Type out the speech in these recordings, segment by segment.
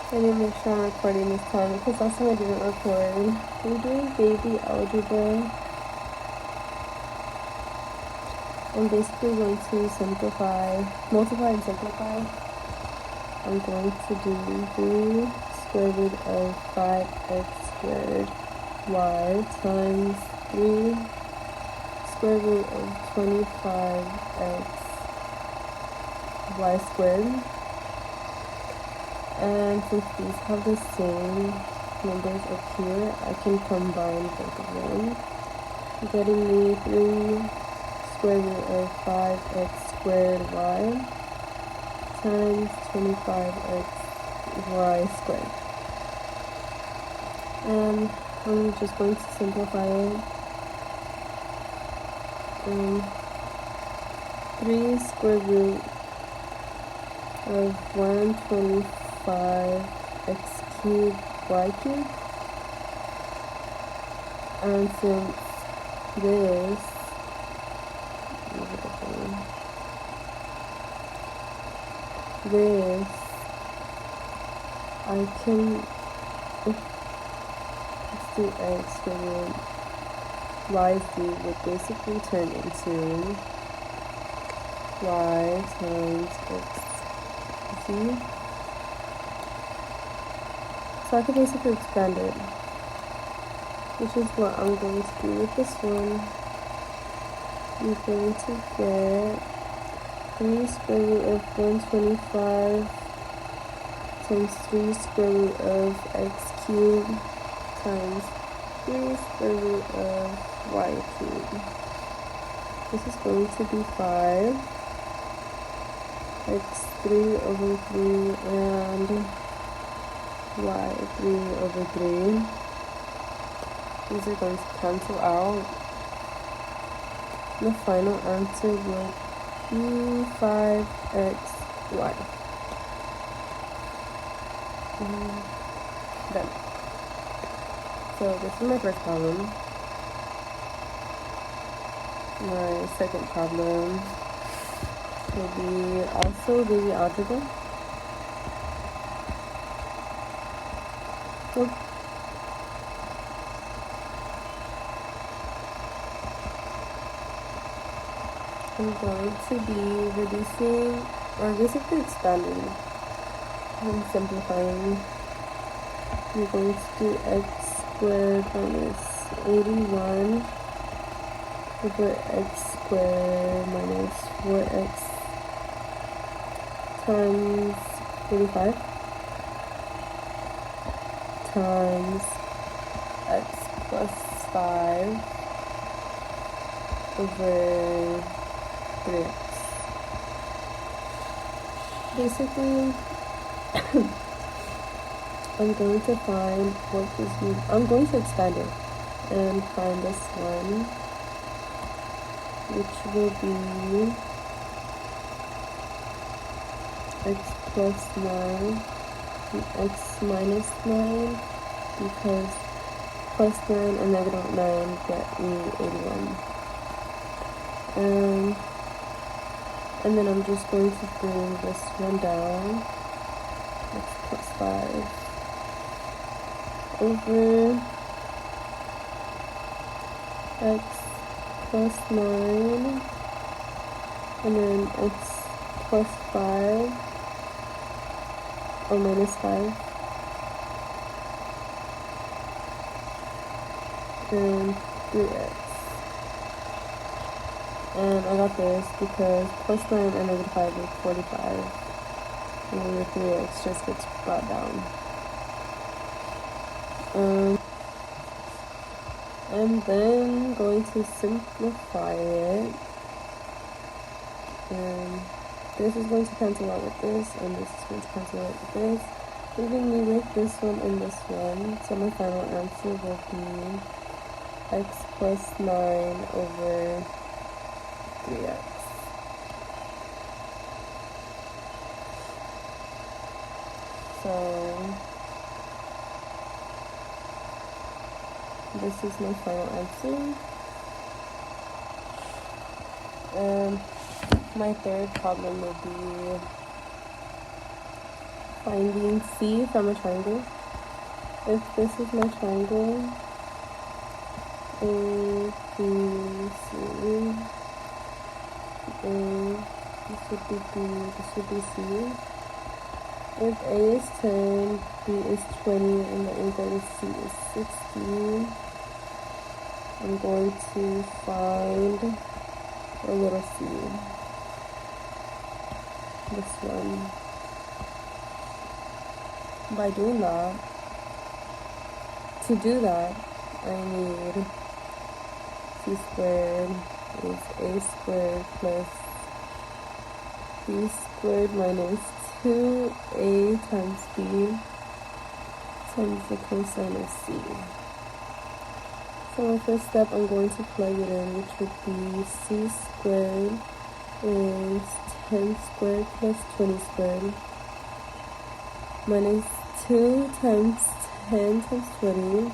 I need to make sure I'm recording this time because last time I didn't record. We're doing baby algebra. I'm basically going to multiply and simplify. I'm going to do 3 square root of 5x squared y times 3 square root of 25x y squared. And since these have the same numbers up here, I can combine both of them, getting me 3 square root of 5x squared y times 25x y squared. And I'm just going to simplify it. 3 square root of 125 x cubed y cubed, and since this I can, let's do x square root y cubed would basically turn into y times x z. So I could basically expand it, which is what I'm going to do with this one. I'm going to get 3 square root of 125 times 3 square root of x cubed times 3 square root of y cubed. This is going to be 5 x 3 over 3 and y 3 over 3. These are going to cancel out. The final answer will be 5xy. Done. So this is my first problem. My second problem will be also baby algebra. So I'm going to be reducing, or basically expanding and simplifying. We're going to do x squared minus 81 over x squared minus 4x times 45 times x plus 5 over 3x. Basically, I'm going to find what gives me, I'm going to expand it and find this one, which will be x plus 9 and x minus 9, because plus 9 and negative 9 get me 81. And then I'm just going to bring this one down. X plus 5 over x plus 9, and then x plus 5 or minus 5, and 3x. And I got this because plus 9 and negative 5 is 45, and then the 3x just gets brought down. And then going to simplify it, and this is going to cancel out with this, and this is going to cancel out with this, leaving me with this one and this one. So my final answer will be x plus 9 over 3x. So this is my final answer. And my third problem will be finding C from a triangle. If this is my triangle, A, B, C, A, this would be B, this would be C. If A is 10, B is 20, and the angle to C is 60, I'm going to find a little C. This one. By doing that, to do that, I need C squared is A squared plus B squared minus 2A times B times the cosine of C. So my first step, I'm going to plug it in, which would be C squared is 10 squared plus 20 squared minus 2 times 10 times 20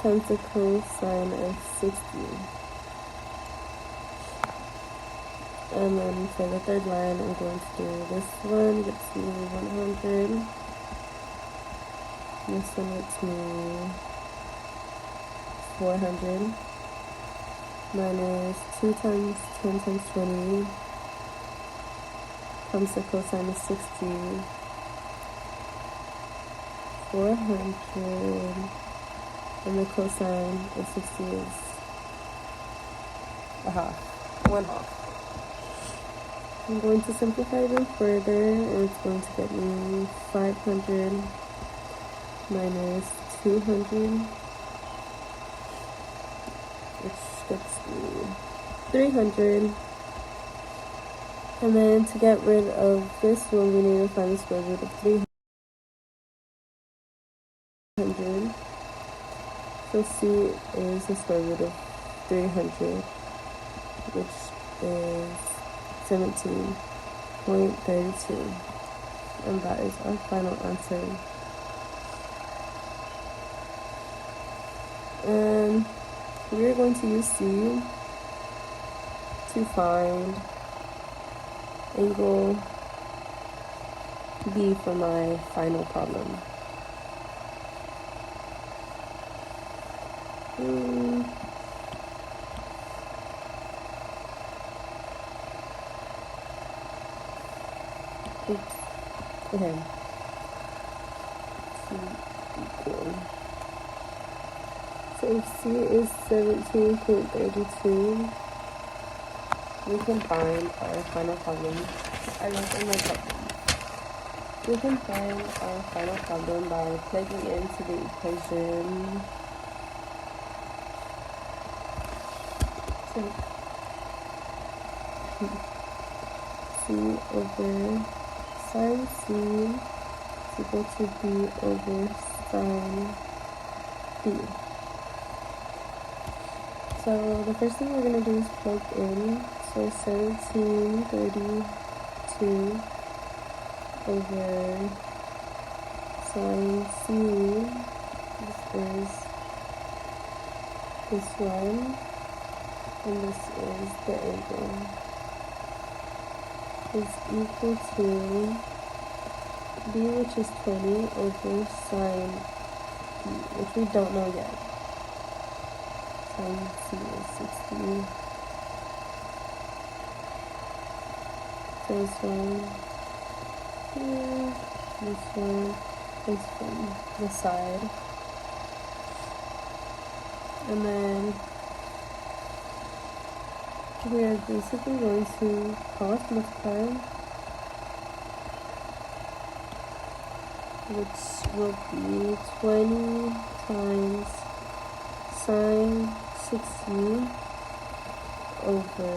times the cosine of 60. And then for the third line, I'm going to do this one gets me 100. This one gets me 400 minus 2 times 10 times 20 times the cosine of 60. 400 and the cosine of 60 is a half, 1/2. I'm going to simplify them further, and it's going to get me 500 minus 200, which gets me 300. And then to get rid of this one, we need to find the square root of 300. So C is the square root of 300, which is 17.32. And that is our final answer. And we are going to use C to find angle B for my final problem. Oops. Okay. C equal. So if C is 17.32, we can find our final problem. I left in my problem. We can find our final problem by plugging into the equation. So C over sine C is equal to B over sine B. So the first thing we're going to do is plug in. So 1732 over sine C, this is this one, and this is the angle, is equal to B, which is 20, over sine B, which we don't know yet. Sine C is 60. So this one here, this one is from the side. And then we are basically going to cross multiply, which will be 20 times sine 60 over,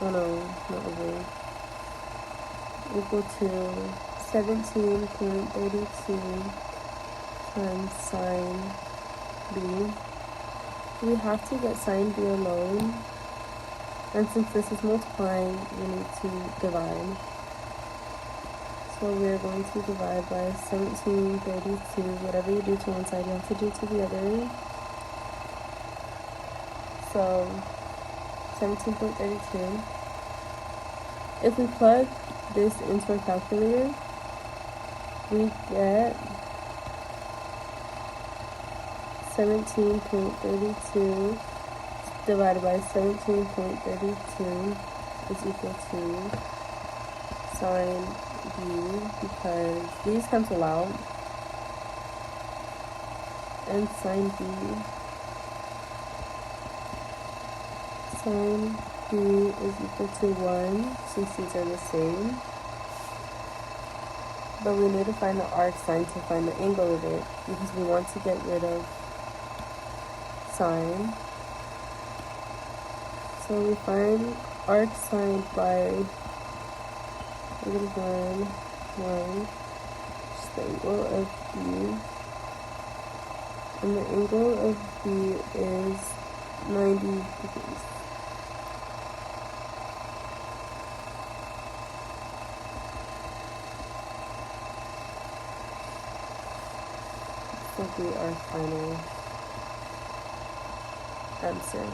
oh no, not over, equal to 17.32 times sine B. We have to get sine B alone, and since this is multiplying, we need to divide. So we're going to divide by 1732. Whatever you do to one side, you have to do to the other. So 17.32. If we plug this into a calculator, we get 17.32 divided by 17.32 is equal to sine b, because these cancel out, and sine b is equal to 1, since these are the same. But we need to find the arc sine to find the angle of it, because we want to get rid of sine. So we find arc sine by -1, just the angle of b, and the angle of b is 90 degrees. This will be our final answer.